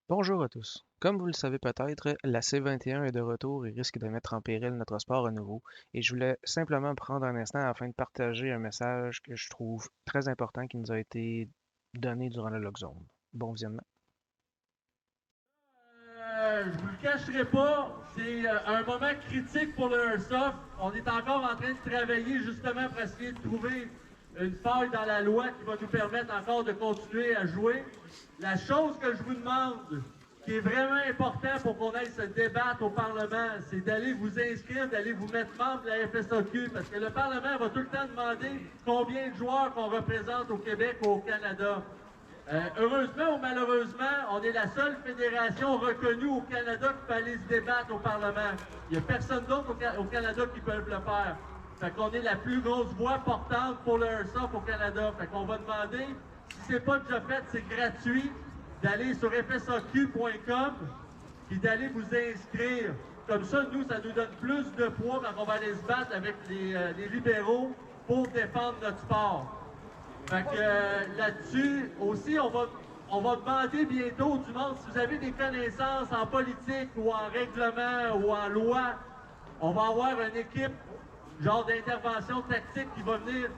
Bonjour à tous. Comme vous le savez peut-être, la C21 est de retour et risque de mettre en péril notre sport à nouveau. Et je voulais simplement prendre un instant afin de partager un message que je trouve très important qui nous a été donné durant le Lockzone. Bon visionnement. Je vous le cacherai pas, c'est un moment critique pour le Airsoft. On est encore en train de travailler justement pour essayer de trouver une faille dans la loi qui va nous permettre encore de continuer à jouer. La chose que je vous demande, qui est vraiment important pour qu'on aille se débattre au Parlement, c'est d'aller vous inscrire, d'aller vous mettre membre de la FSAQ, parce que le Parlement va tout le temps demander combien de joueurs qu'on représente au Québec ou au Canada. Heureusement ou malheureusement, on est la seule fédération reconnue au Canada qui peut aller se débattre au Parlement. Il n'y a personne d'autre au Canada qui peut le faire. Fait qu'on est la plus grosse voix portante pour le Airsoft au Canada. Fait qu'on va demander, si c'est pas déjà fait, c'est gratuit, d'aller sur fsaq.com et d'aller vous inscrire. Comme ça, nous, ça nous donne plus de poids quand on va aller se battre avec les libéraux pour défendre notre sport. Fait que là-dessus, aussi, on va demander bientôt du monde, si vous avez des connaissances en politique ou en règlement ou en loi, on va avoir une équipe, genre d'intervention tactique qui va venir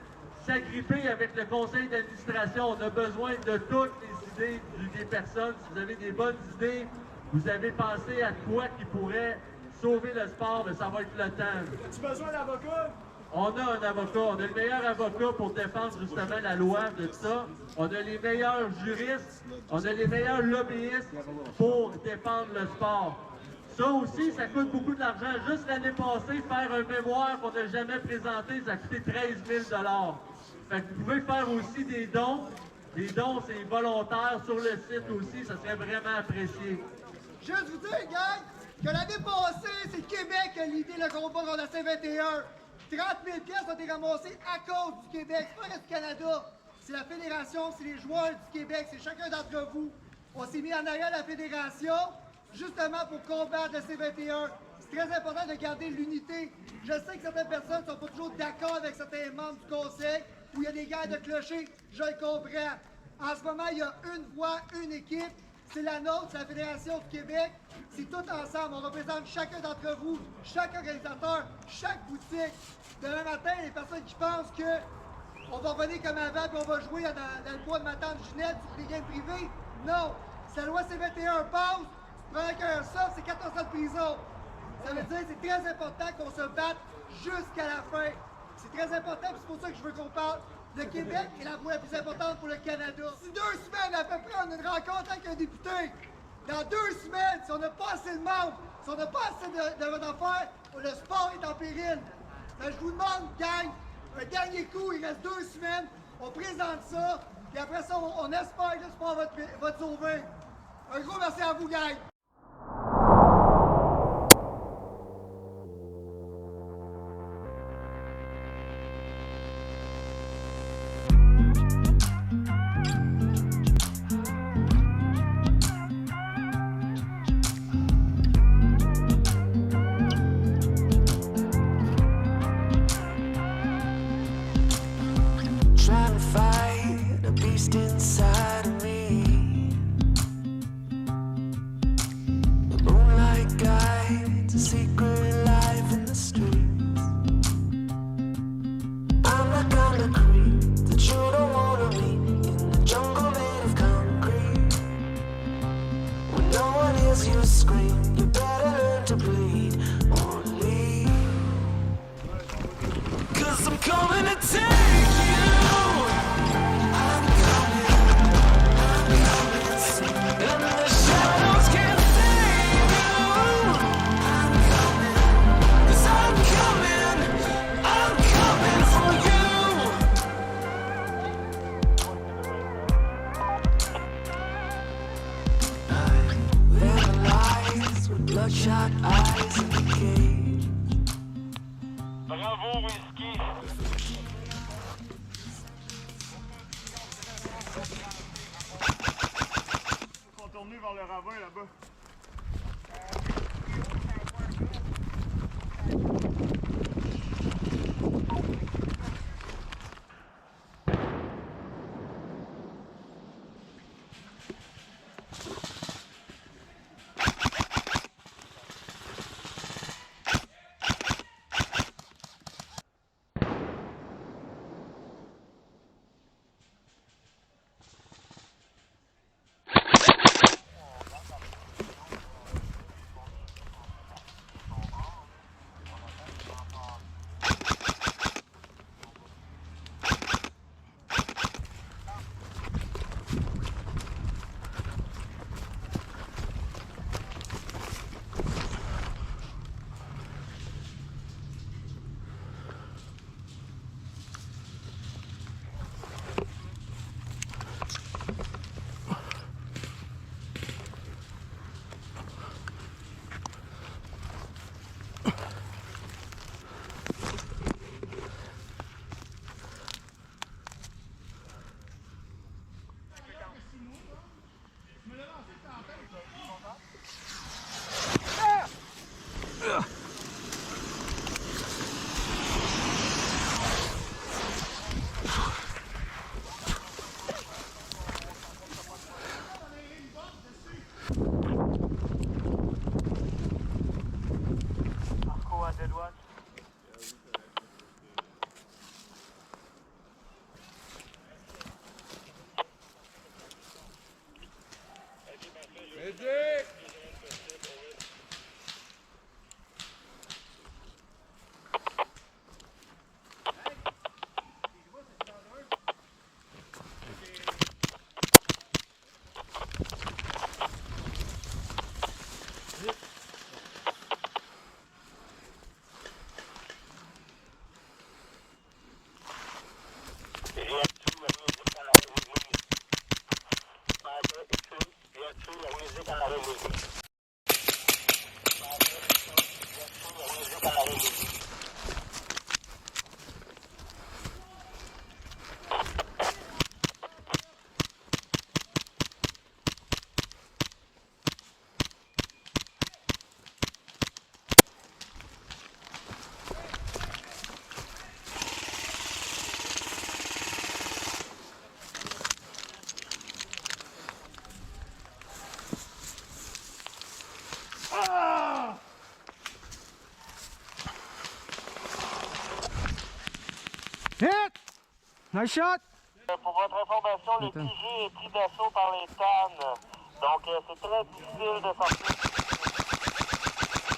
s'agripper avec le conseil d'administration. On a besoin de toutes les idées des personnes. Si vous avez des bonnes idées, vous avez pensé à quoi qui pourrait sauver le sport, mais ça va être le temps. As-tu besoin d'avocat? On a un avocat, on a le meilleur avocat pour défendre justement la loi de ça. On a les meilleurs juristes, on a les meilleurs lobbyistes pour défendre le sport. Ça aussi, ça coûte beaucoup d'argent. Juste l'année passée, faire un mémoire qu'on n'a jamais présenté, ça a coûté 13 000 Fait que vous pouvez faire aussi des dons. Les dons, c'est volontaire sur le site aussi, ça serait vraiment apprécié. Juste vous dire, gang, que l'année passée, c'est Québec qui a l'idée le combat contre la C21. 30 000 pièces ont été ramassées à cause du Québec. C'est pas le reste du Canada. C'est la fédération, c'est les joueurs du Québec, c'est chacun d'entre vous. On s'est mis en arrière de la fédération, justement pour combattre le C21. C'est très important de garder l'unité. Je sais que certaines personnes ne sont pas toujours d'accord avec certains membres du conseil, où il y a des guerres de clochers, je le comprends. En ce moment, il y a une voix, une équipe. C'est la nôtre, c'est la Fédération du Québec. C'est tout ensemble. On représente chacun d'entre vous, chaque organisateur, chaque boutique. Demain matin, les personnes qui pensent qu'on va revenir comme avant et on va jouer dans le bois de ma tante Ginette sur des games privés. Non. Si la loi C21 passe, tu prends qu'un ça, c'est 14 ans de prison. Ça veut dire que c'est très important qu'on se batte jusqu'à la fin. C'est très important, c'est pour ça que je veux qu'on parle. Le Québec est la voie la plus importante pour le Canada. Si 2 semaines à peu près, on a une rencontre avec un député, dans 2 semaines, si on n'a pas assez de membres, si on n'a pas assez d'affaires, le sport est en péril. Je vous demande, gang, un dernier coup, il reste 2 semaines, on présente ça, puis après ça, on espère que le sport va te sauver. Un gros merci à vous, gang! Trying to fight a beast inside of me. The moonlight guides a secret life in the streets. I'm the kind of creep that you don't wanna meet in the jungle made of concrete. When no one hears you scream, you better learn to bleed or leave. 'Cause I'm coming to take you. And the shadows can't save you. I'm coming, 'cause I'm coming for you. Living lies with bloodshot eyes in the cage. Bravo, Whisky! On tourne vers le ravin là-bas. Marco à Deloitte. Hit! Nice shot! Pour votre information, le TG est pris d'assaut par les tannes. Donc, c'est très difficile de sortir.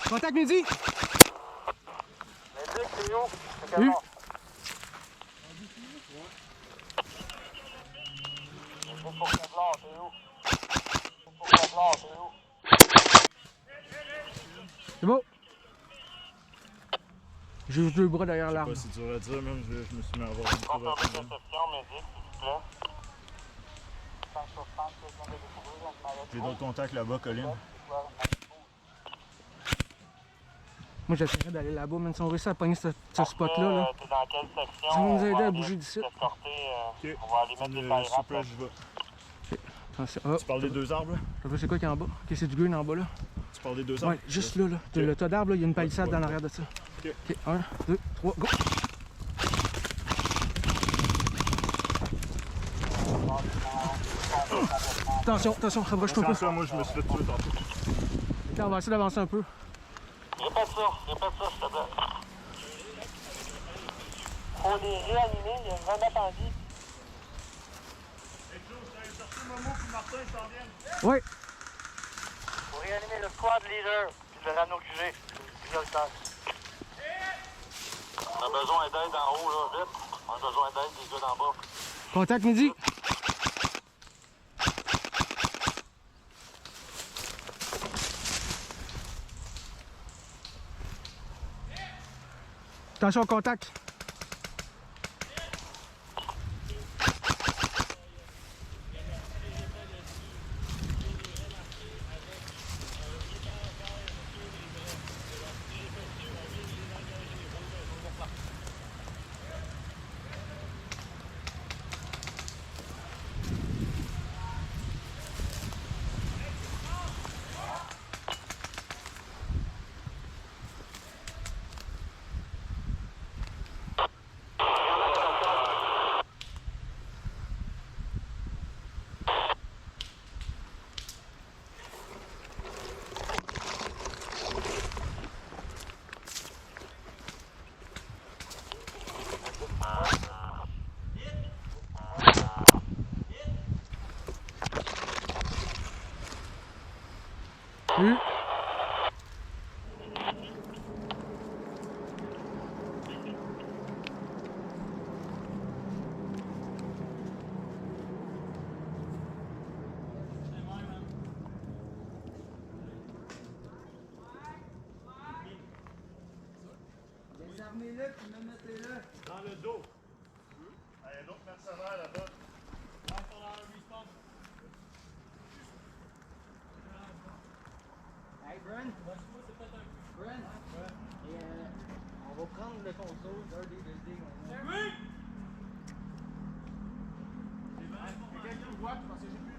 Contact midi! Médic, c'est où? C'est quel Oui. nom? Médic pour Kevlar, c'est où? Pour Kevlar, c'est où? C'est beau! J'ai juste deux bras derrière l'arbre. C'est dur à dire, même je me suis mis à avoir une Confirmez courbe. réception, Médic, s'il vous plaît. J'ai d'autres contacts là-bas, Colin. Moi j'essaierais d'aller là-bas, même si on réussit à pogner ce spot-là. Là. T'es dans quelle section? Ça va nous aider On à va bouger aller d'ici. t'escorter, Ok. on va aller mettre des tailles Super, rapides. je vais. Attention. Oh, Tu parles des deux arbres là? je sais c'est quoi qui est en bas? Ok, c'est du green en bas là. Tu parles des deux arbres? Ouais, juste là. Le tas d'arbres, là, il y a une palissade dans l'arrière de ça. Ok. Ok, 1, 2, 3, go! Attention, rapproche-toi un peu. Ça, moi je me suis fait tuer tantôt. Ok, on va essayer d'avancer un peu. Répète ça, s'il te plaît. Faut les réanimer, il y a une grenade en vie. Oui, Faut réanimer le squad leader, puis le rano QG, prioritaire. On a besoin d'aide en haut, là, vite. On a besoin d'aide des gars d'en bas. contact midi. Attention au contact. Oui. Désarmez-le puis me mettez-le. Dans le dos. Il y a un autre mercenaire là-bas. Hey, Brent. Brent. Et, on va prendre le contrôle d'un des deux dés. Oui! Quelqu'un le voit parce que j'ai plus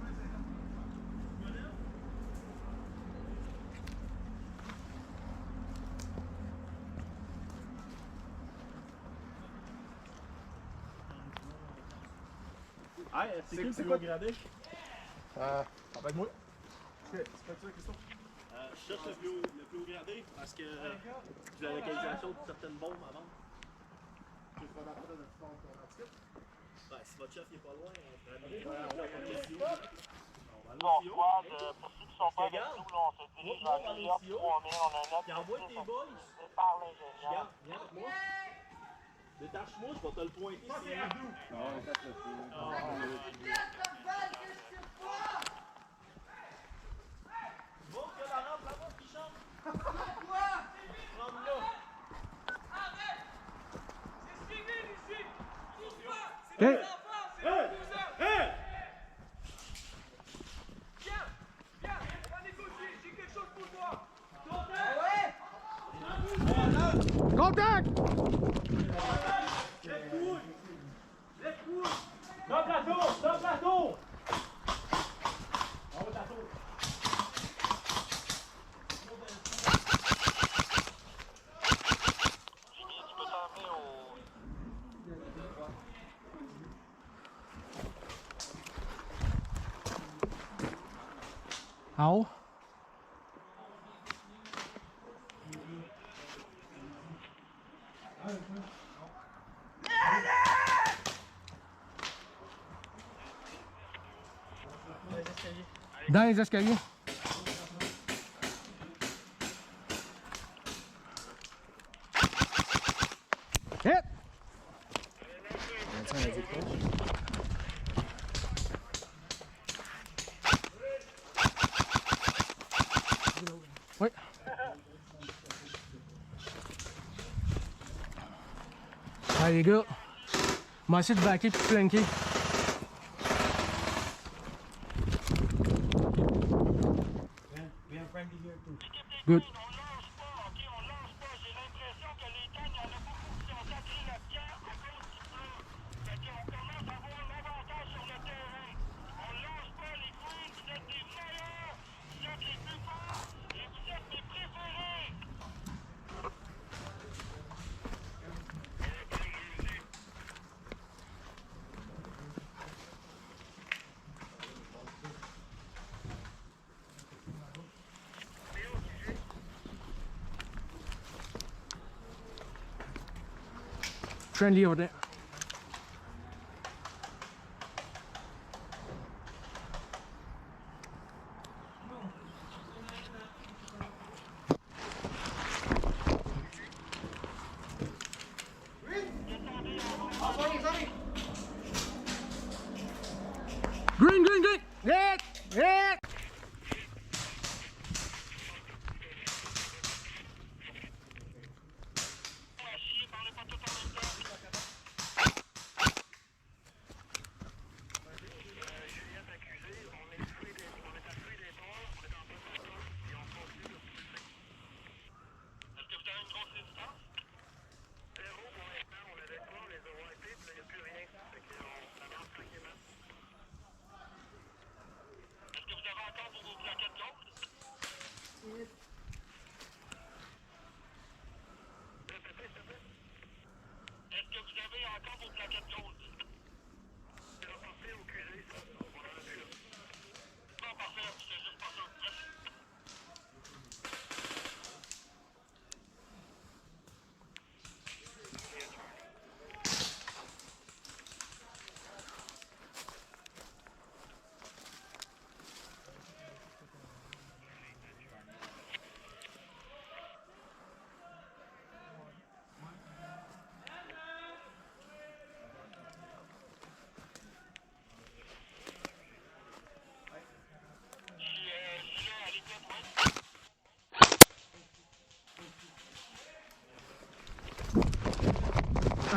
le c'est quoi gradé? Ça va être moi. Je cherche le plus haut gradé parce que j'ai la localisation de certaines bombes à vendre. Ben, si votre chef n'est pas loin, on pourrait aller voir le CIO. Bon, squad, pour ceux qui sont pas avec nous, là, on se dirige vers New York 3000, on a un autre. Puis envoie tes boys. Par l'ingénieur. Regarde, moi. Détache-moi, je vais te le pointer. C'est un doux. Montre que la rampe là-bas qui chante. Prends-le là. Hey! Contact! Dans la tour! Dans la tour! Jimmy, tu peux t'emmener au... En haut? Dans les escaliers. Hit! Oui. Allez les gars, on va essayer de backer puis de flanker. Good. Friendly over there. Green, green, green! Hit! Hit!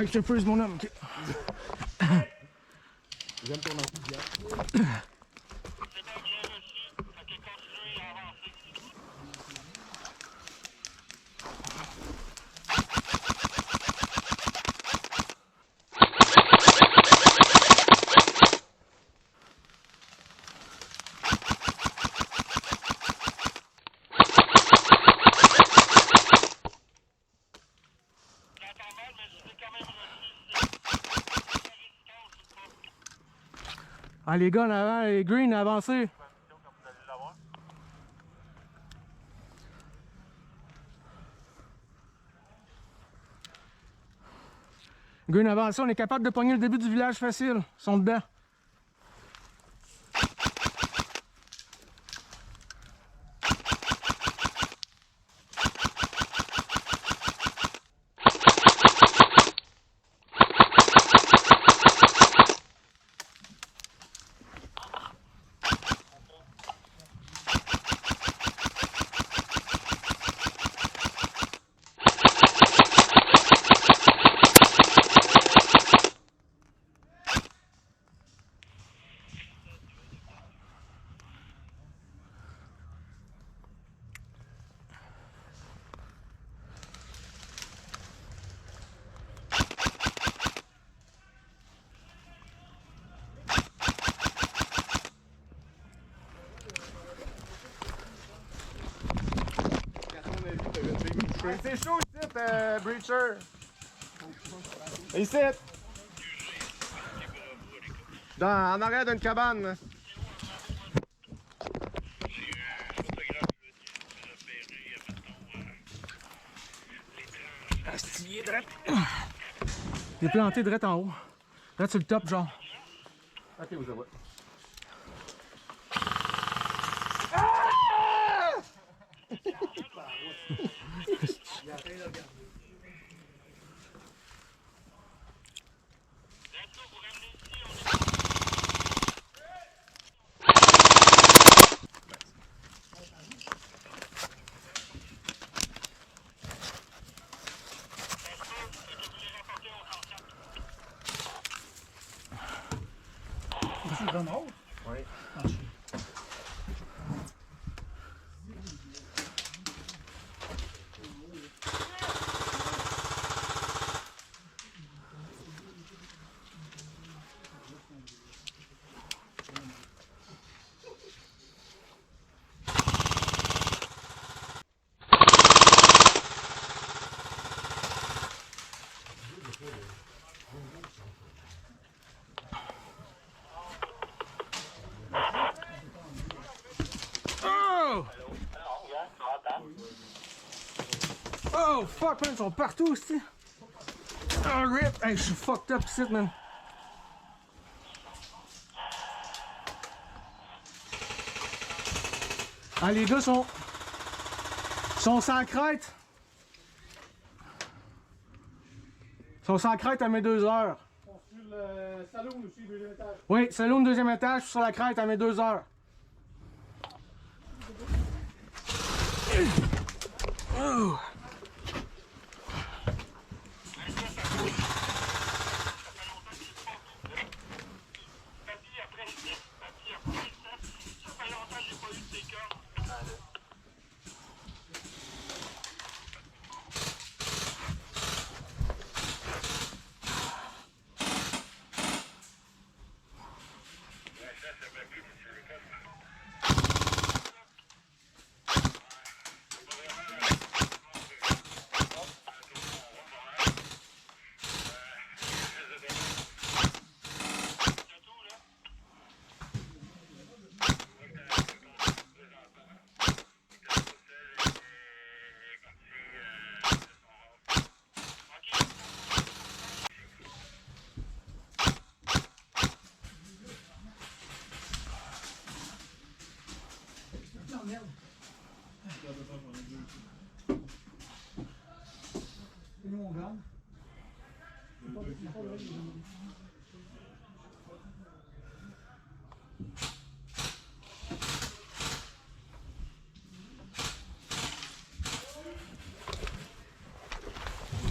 Ah, je te freeze mon homme. Okay. J'aime ton enthousiasme. Ah, les gars en avant, les green, avancez. Green, avant ça, on est capable de pogner le début du village facile. Ils sont dedans. C'est chaud ici, Breacher. Ici. En arrière d'une cabane. Il est planté direct en haut. Direct sur le top, genre. Ok, vous avez. Oui. Oh fuck man, ils sont partout aussi. Oh rip, hey, je suis fucked up ici man. Ah les gars sont sans crête. Ils sont sans crête à mes 2 heures. Sur le salon aussi, deuxième étage. Oui, salon deuxième étage, sur la crête à mes 2 heures. Oh.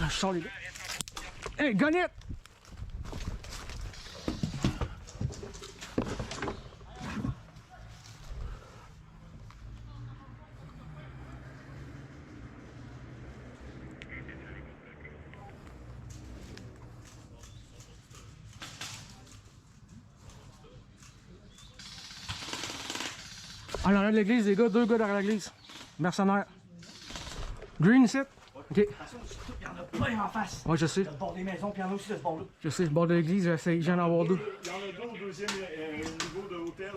Je sors les gars. Hey, gun it! En arrière de l'église, les gars, 2 gars derrière l'église. Mercenaires. Green, ici. Ok. Attention, il y en a plein en face. Ouais, je sais. Il y a le bord des maisons, puis il y en a aussi de ce bord-là. Je sais, le bord de l'église, j'essaie, j'en ai avoir 2. Il y en a 2 au deuxième niveau de hôtel.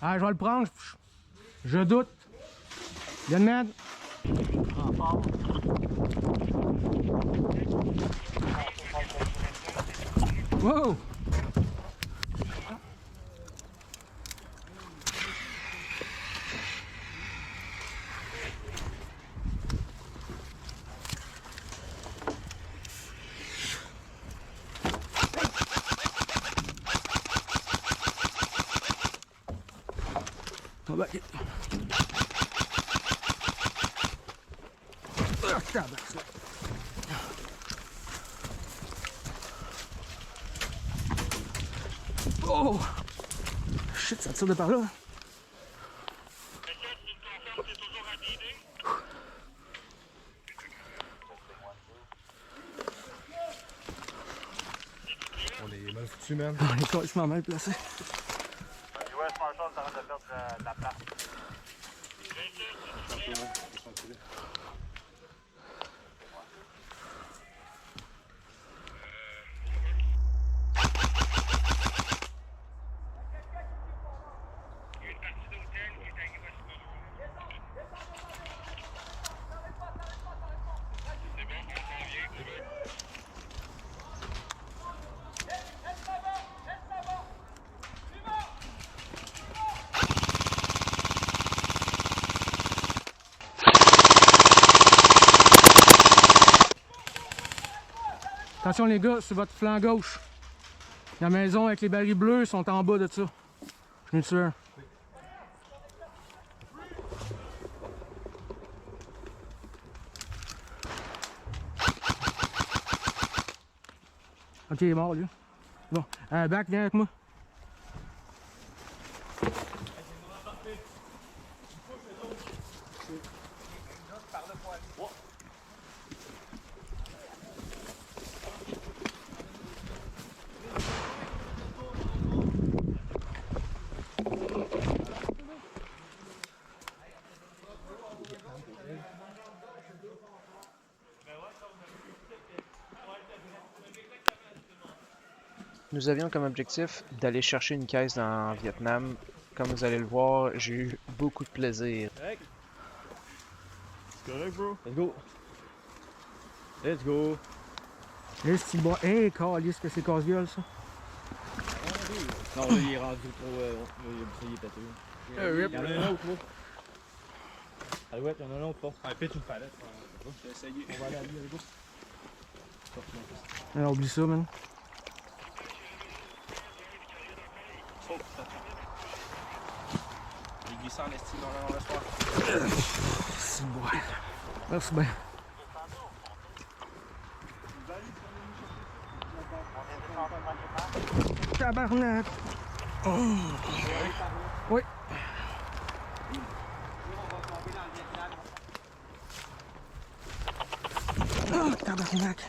Ah, je vais le prendre. Je doute. Gunman. Wow! Ok. Ah, tabarnak. Oh! Shit, ça tire de par là. On est mal foutus, man. On est complètement mal placé. US Marshall, t'arrêtes de perdre de la place. Attention les gars, sur votre flanc gauche. La maison avec les barils bleus sont en bas de ça. Je suis sûr. Ok, il est mort lui. Bon, Back, viens avec moi. Nous avions comme objectif d'aller chercher une caisse en Vietnam. Comme vous allez le voir, j'ai eu beaucoup de plaisir. C'est correct, bro? Let's go. Let's go. Et si bon. Hey, câlisse que c'est casse-gueule ça. Non, là, il est rendu trop. Il est pété. Il y en a un autre, là. Alouette, il y en a un autre, là. Ah, pitch une palette. J'ai essayé. On va aller à lui, go. Alors, oublie ça, man. J'ai glissé en estime dans le soir. C'est bon. Merci bien. Tabarnak! Oh. Oui. Oh, tabarnak!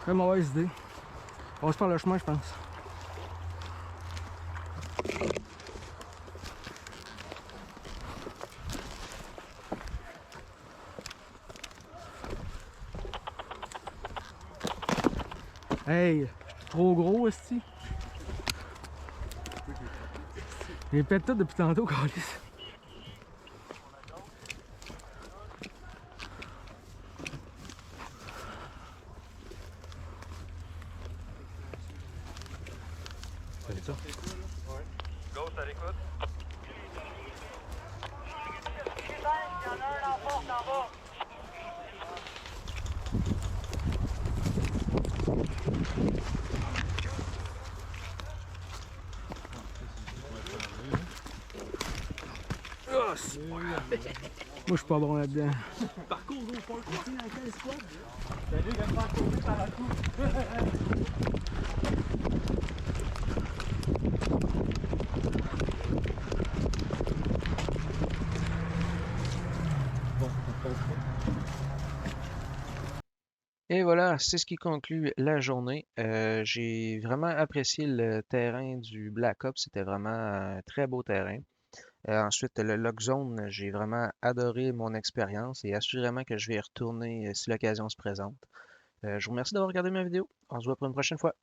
Très mauvaise idée. On va se faire le chemin, je pense. Hey, je suis trop gros, esti. Il pète tout depuis tantôt, câlisse. Salut ça. Go, ça l'écoute. Il y en a un en porte en bas. Oh, moi, je suis pas bon là-dedans. Parcours au parc, tu sais, dans quel squad? Salut, il vient de faire courir par un coup. Et voilà, c'est ce qui conclut la journée. J'ai vraiment apprécié le terrain du Black Ops. C'était vraiment un très beau terrain. Ensuite, le Lock Zone, j'ai vraiment adoré mon expérience et assurément que je vais y retourner si l'occasion se présente. Je vous remercie d'avoir regardé ma vidéo. On se voit pour une prochaine fois.